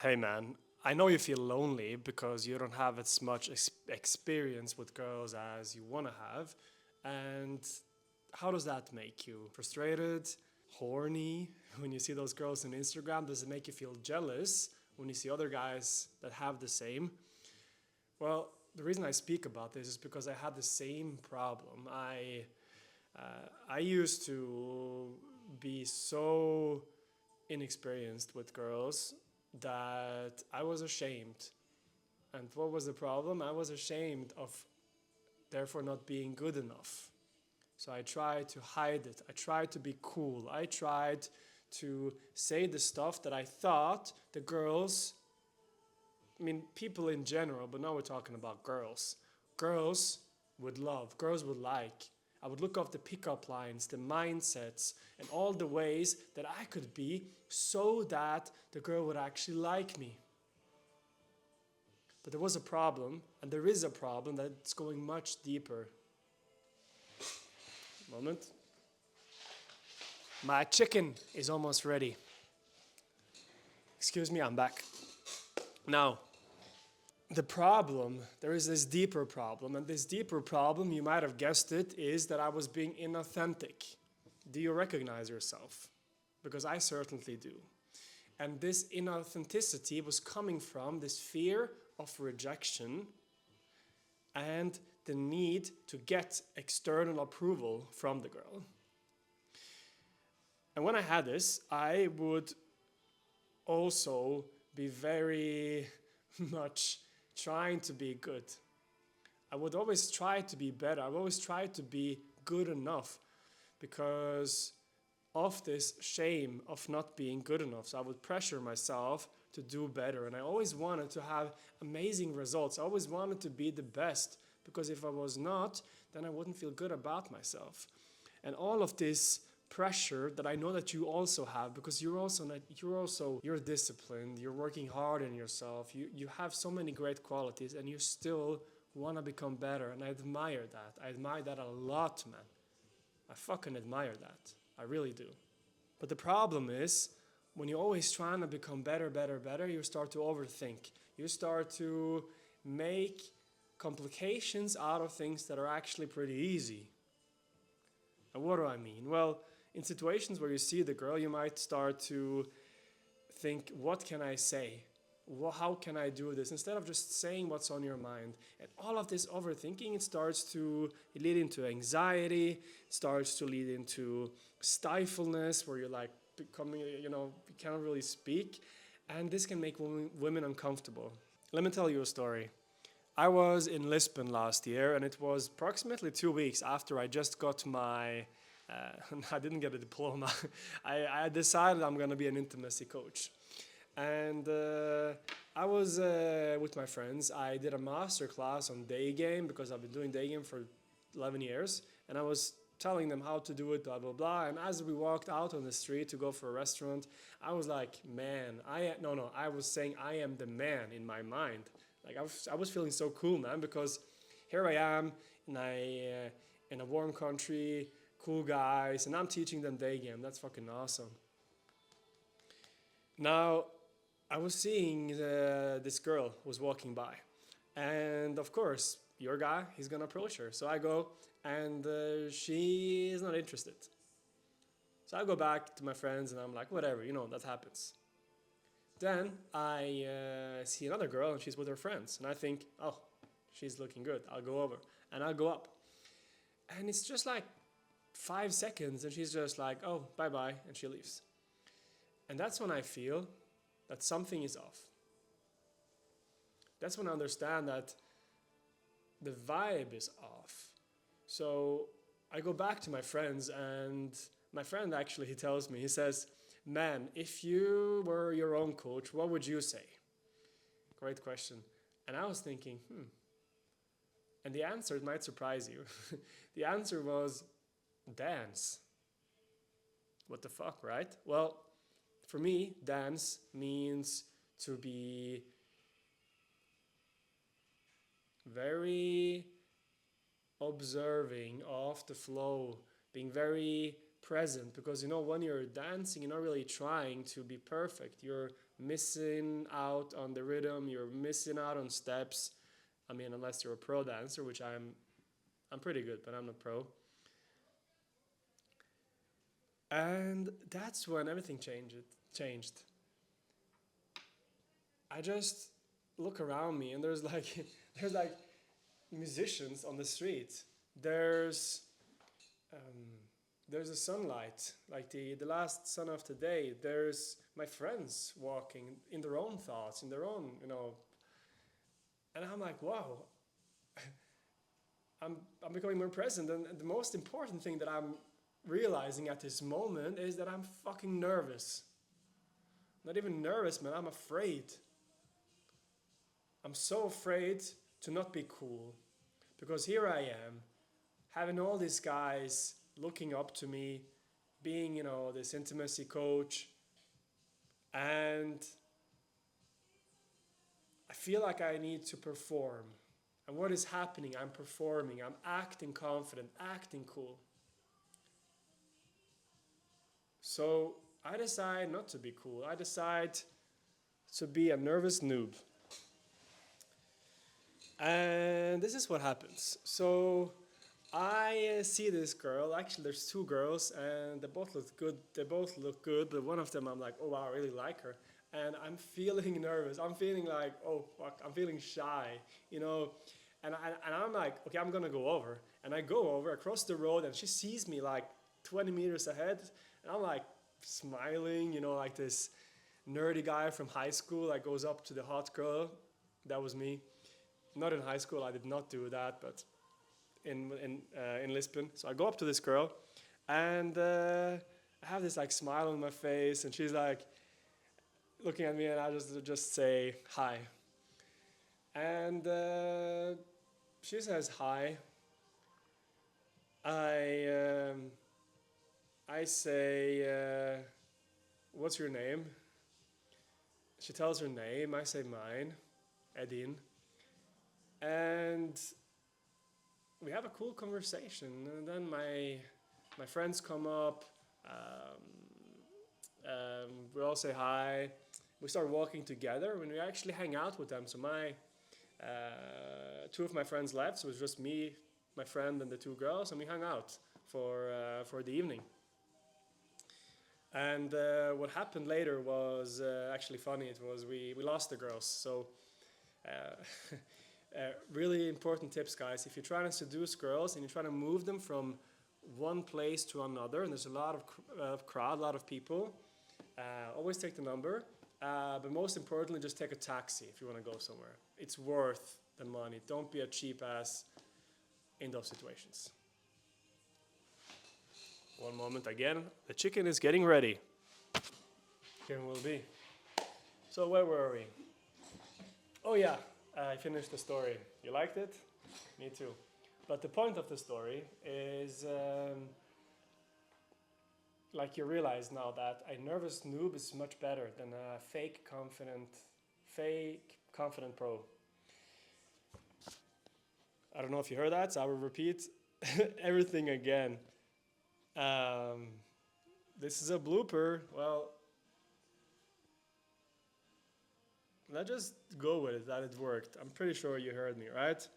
Hey man, I know you feel lonely because you don't have as much experience with girls as you want to have. And how does that make you? Frustrated? Horny? When you see those girls on Instagram, does it make you feel jealous when you see other guys that have the same? Well, the reason I speak about this is because I had the same problem. I used to be so inexperienced with girls that I was ashamed. And what was the problem? I was ashamed of therefore not being good enough. So I tried to hide it. I tried to be cool. I tried to say the stuff that I thought the girls, I mean, people in general, but now we're talking about girls. Girls would love, girls would like. I would look up the pickup lines, the mindsets, and all the ways that I could be so that the girl would actually like me. But there was a problem, and there is a problem that's going much deeper. Moment. My chicken is almost ready. Excuse me, I'm back. Now, the problem, there is this deeper problem, and this deeper problem, you might have guessed it, is that I was being inauthentic. Do you recognize yourself? Because I certainly do. And this inauthenticity was coming from this fear of rejection and the need to get external approval from the girl. And when I had this, I would also be very much trying to be good. I would always try to be better. I would always try to be good enough because of this shame of not being good enough. So I would pressure myself to do better. And I always wanted to have amazing results. I always wanted to be the best because if I was not, then I wouldn't feel good about myself. And all of this pressure that I know that you also have because you're disciplined, you're working hard on yourself, you have so many great qualities and you still want to become better, and I admire that. I admire that a lot, man. I fucking admire that. I really do. But the problem is when you're always trying to become better, you start to overthink. You start to make complications out of things that are actually pretty easy. And what do I mean? Well, in situations where you see the girl, you might start to think, what can I say? How can I do this? Instead of just saying what's on your mind. And all of this overthinking, it starts to lead into anxiety, it starts to lead into stifleness, where you're like becoming, you cannot really speak. And this can make women uncomfortable. Let me tell you a story. I was in Lisbon last year, and it was approximately 2 weeks after I just got my I didn't get a diploma. I decided I'm going to be an intimacy coach. And I was with my friends. I did a master class on day game because I've been doing day game for 11 years. And I was telling them how to do it, blah, blah, blah. And as we walked out on the street to go for a restaurant, I was like, man, I was saying I am the man in my mind. Like I was feeling so cool, man, because here I am in a warm country, cool guys, and I'm teaching them day game. That's fucking awesome. Now, I was seeing this girl was walking by, and of course, your guy, he's gonna approach her. So I go, and she is not interested. So I go back to my friends, and I'm like, whatever, that happens. Then I see another girl, and she's with her friends, and I think, oh, she's looking good. I'll go over, and I'll go up, and it's just like 5 seconds, and she's just like, oh, bye bye, and she leaves. And that's when I feel that something is off. That's when I understand that the vibe is off. So I go back to my friends, and my friend actually, he tells me, he says, man, if you were your own coach, what would you say? Great question. And I was thinking, And the answer, it might surprise you. The answer was dance. What the fuck, right? Well, for me, dance means to be very observing of the flow, being very present, because when you're dancing, you're not really trying to be perfect. You're missing out on the rhythm, you're missing out on steps. I mean, unless you're a pro dancer, which I'm pretty good, but I'm not pro. And that's when everything changed. I just look around me and there's like there's like musicians on the street. There's there's a sunlight, like the last sun of the day. There's my friends walking in their own thoughts, in their own, and I'm like, wow, I'm becoming more present. And the most important thing that I'm realizing at this moment is that I'm fucking nervous. Not even nervous, man, I'm afraid. I'm so afraid to not be cool. Because here I am, having all these guys looking up to me, being, this intimacy coach, and I feel like I need to perform. And what is happening? I'm performing, I'm acting confident, acting cool. So I decide not to be cool. I decide to be a nervous noob. And this is what happens. So I see this girl. Actually, there's two girls, and they both look good. But one of them, I'm like, oh wow, I really like her. And I'm feeling nervous. I'm feeling like, oh fuck, I'm feeling shy, And I'm like, okay, I'm gonna go over. And I go over across the road, and she sees me like 20 meters ahead, and I'm like smiling, like this nerdy guy from high school that goes up to the hot girl. That was me. Not in high school, I did not do that, but in Lisbon. So I go up to this girl, and I have this like smile on my face, and she's like looking at me, and I just say hi. And she says hi. I say, what's your name? She tells her name, I say mine, Edin. And we have a cool conversation. And then my friends come up, we all say hi. We start walking together when we actually hang out with them. So two of my friends left, so it was just me, my friend, and the two girls, and we hung out for the evening. And what happened later was actually funny. It was we lost the girls. So really important tips, guys. If you're trying to seduce girls and you're trying to move them from one place to another, and there's a lot of crowd, a lot of people, always take the number. But most importantly, just take a taxi if you want to go somewhere. It's worth the money. Don't be a cheap ass in those situations. One moment again. The chicken is getting ready. Here we'll be. So where were we? Oh yeah, I finished the story. You liked it? Me too. But the point of the story is like you realize now that a nervous noob is much better than a fake confident pro. I don't know if you heard that, so I will repeat everything again. This is a blooper. Well, let's just go with it that it worked. I'm pretty sure you heard me, right?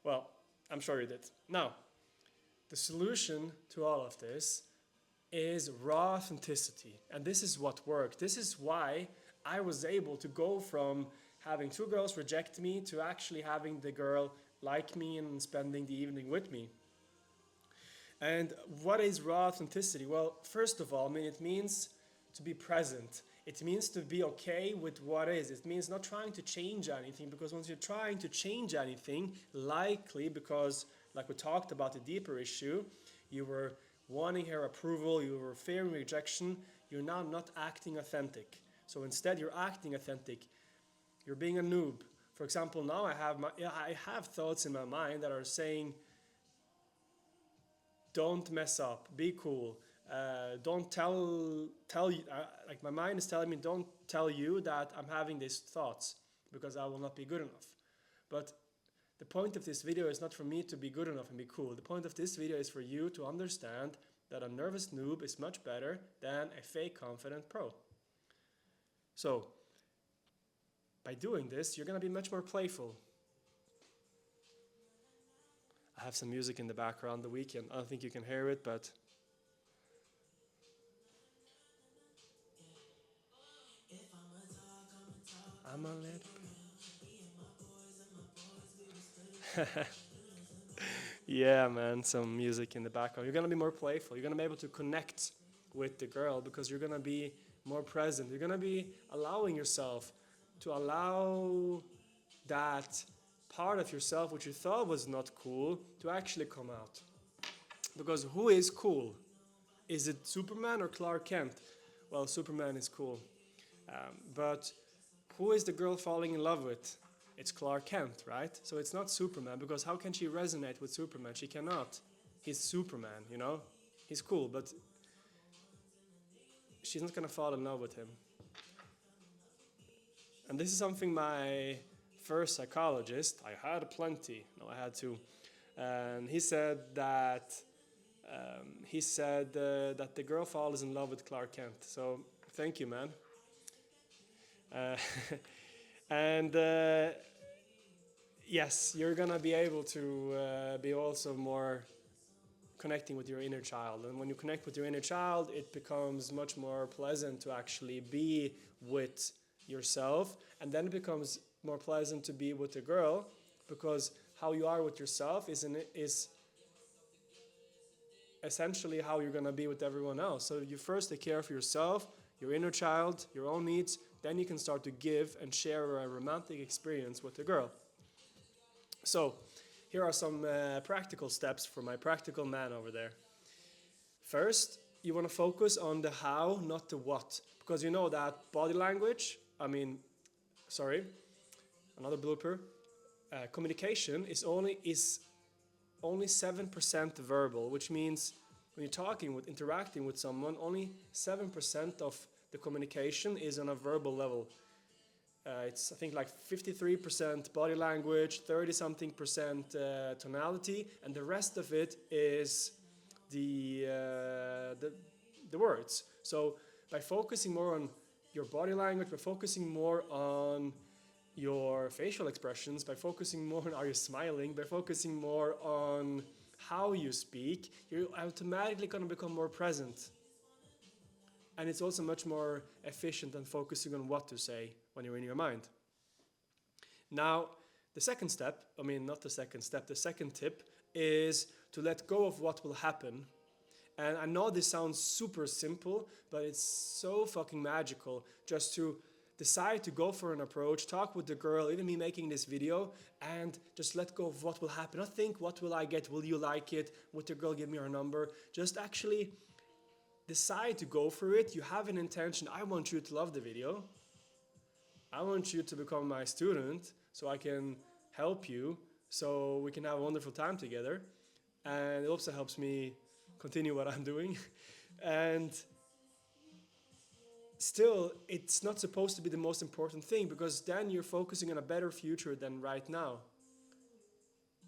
Well, I'm sure you did. Now, the solution to all of this is raw authenticity. And this is what worked. This is why I was able to go from having two girls reject me to actually having the girl like me and spending the evening with me. And what is raw authenticity? Well, first of all, it means to be present. It means to be okay with what is. It means not trying to change anything, because once you're trying to change anything, likely because, like we talked about the deeper issue, you were wanting her approval, you were fearing rejection, you're now not acting authentic. So instead you're acting authentic. You're being a noob. For example, now I have thoughts in my mind that are saying, don't mess up, be cool. Don't tell you, like my mind is telling me, don't tell you that I'm having these thoughts because I will not be good enough. But the point of this video is not for me to be good enough and be cool. The point of this video is for you to understand that a nervous noob is much better than a fake confident pro. So by doing this, you're going to be much more playful. I have some music in the background the weekend. I don't think you can hear it, but I'm a little bit. Yeah, man, some music in the background. You're gonna be more playful. You're gonna be able to connect with the girl because you're gonna be more present. You're gonna be allowing yourself to allow that part of yourself which you thought was not cool to actually come out. Because who is cool? Is it Superman or Clark Kent? Well, Superman is cool. But who is the girl falling in love with? It's Clark Kent, right? So it's not Superman, because how can she resonate with Superman? She cannot. He's Superman, you know? He's cool, but she's not gonna fall in love with him. And this is something my first psychologist, I had plenty, no, I had two, and he said that that the girl falls in love with Clark Kent. So thank you, man. And yes, you're gonna be able to be also more connecting with your inner child. And when you connect with your inner child, it becomes much more pleasant to actually be with yourself. And then it becomes more pleasant to be with a girl, because how you are with yourself is essentially how you're gonna be with everyone else. So you first take care of yourself, your inner child, your own needs, then you can start to give and share a romantic experience with a girl. So, here are some practical steps for my practical man over there. First, you want to focus on the how, not the what. Because you know that body language, another blooper, communication is only 7% verbal, which means when you're interacting with someone, only 7% of the communication is on a verbal level. It's, I think, like 53% body language, 30-something% tonality, and the rest of it is the words. So by focusing more on your body language, by focusing more on your facial expressions, by focusing more on are you smiling, by focusing more on how you speak, you're automatically going to become more present. And it's also much more efficient than focusing on what to say when you're in your mind. Now, the second tip is to let go of what will happen. And I know this sounds super simple, but it's so fucking magical just to decide to go for an approach, talk with the girl, even me making this video, and just let go of what will happen. Not think, what will I get? Will you like it? Would the girl give me her number? Just actually decide to go for it. You have an intention. I want you to love the video. I want you to become my student so I can help you, so we can have a wonderful time together. And it also helps me continue what I'm doing. And still, it's not supposed to be the most important thing, because then you're focusing on a better future than right now.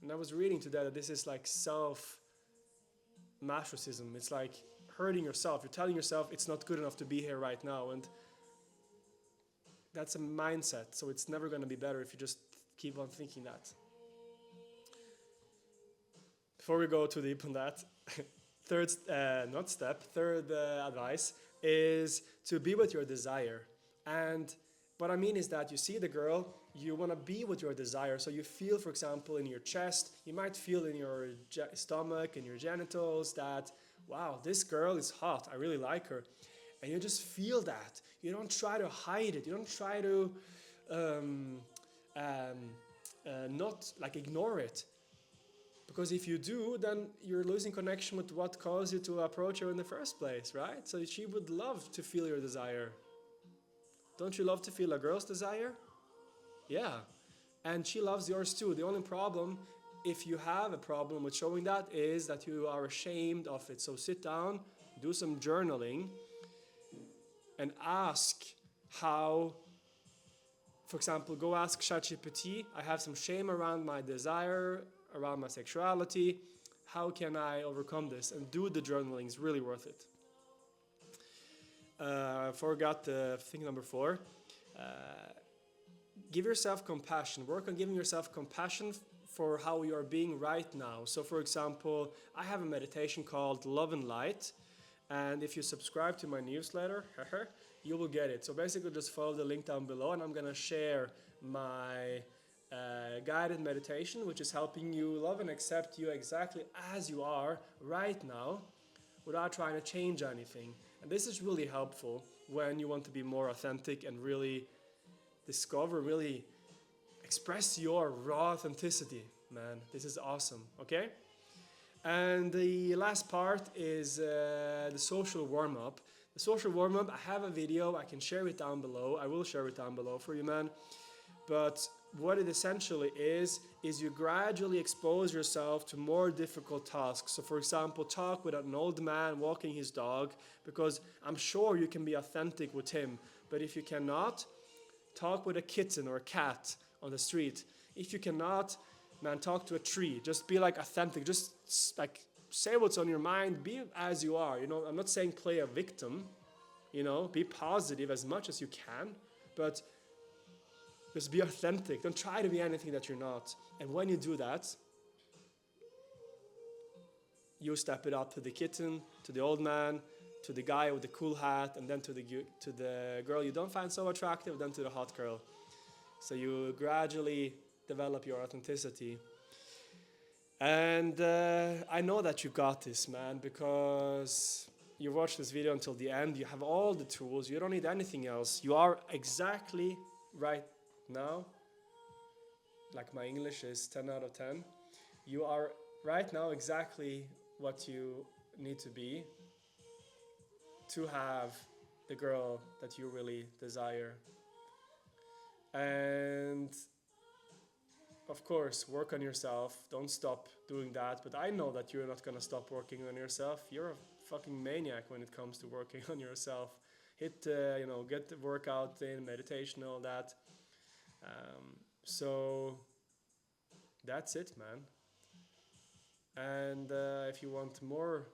And I was reading today that this is like self-masochism. It's like hurting yourself. You're telling yourself it's not good enough to be here right now, and that's a mindset. So it's never going to be better if you just keep on thinking that. Before we go too deep on that, third advice is to be with your desire. And what I mean is that you see the girl, you want to be with your desire. So you feel, for example, in your chest, you might feel in your stomach and your genitals that, wow, this girl is hot, I really like her. And you just feel that. You don't try to hide it. You don't try to not like ignore it. Because if you do, then you're losing connection with what caused you to approach her in the first place, right? So she would love to feel your desire. Don't you love to feel a girl's desire? Yeah. And she loves yours too. The only problem, if you have a problem with showing that, is that you are ashamed of it. So sit down, do some journaling, and ask how, for example, go ask ChatGPT, I have some shame around my desire, around my sexuality, how can I overcome this? And do the journaling, it's really worth it. I forgot thing number 4. give yourself compassion. Work on giving yourself compassion for how you are being right now. So for example, I have a meditation called Love and Light, and if you subscribe to my newsletter, you will get it. So basically just follow the link down below, and I'm gonna share my guided meditation, which is helping you love and accept you exactly as you are right now without trying to change anything. And this is really helpful when you want to be more authentic and really discover, really express your raw authenticity, man. This is awesome, okay? And the last part is the social warm-up. The social warm-up, I have a video, I can share it down below. I will share it down below for you, man. But what it essentially is you gradually expose yourself to more difficult tasks. So for example, talk with an old man walking his dog, because I'm sure you can be authentic with him. But if you cannot, talk with a kitten or a cat on the street. If you cannot, man, talk to a tree. Just be like authentic. Just like say what's on your mind. Be as you are. You know, I'm not saying play a victim. You know, be positive as much as you can, but just be authentic. Don't try to be anything that you're not. And when you do that, you step it up to the kitten, to the old man, to the guy with the cool hat, and then to the girl you don't find so attractive, then to the hot girl. So you gradually develop your authenticity. And I know that you got this, man, because you watched this video until the end. You have all the tools. You don't need anything else. You are exactly right now. Like my English is 10 out of 10. You are right now exactly what you need to be to have the girl that you really desire. And of course, work on yourself. Don't stop doing that. But I know that you're not gonna stop working on yourself. You're a fucking maniac when it comes to working on yourself. Get the workout in, meditation, all that. So that's it, man. And if you want more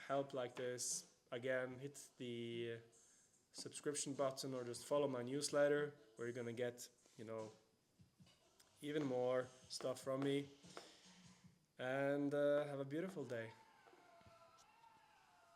help like this, again, hit the subscription button or just follow my newsletter, where you're gonna get, even more stuff from me. And have a beautiful day.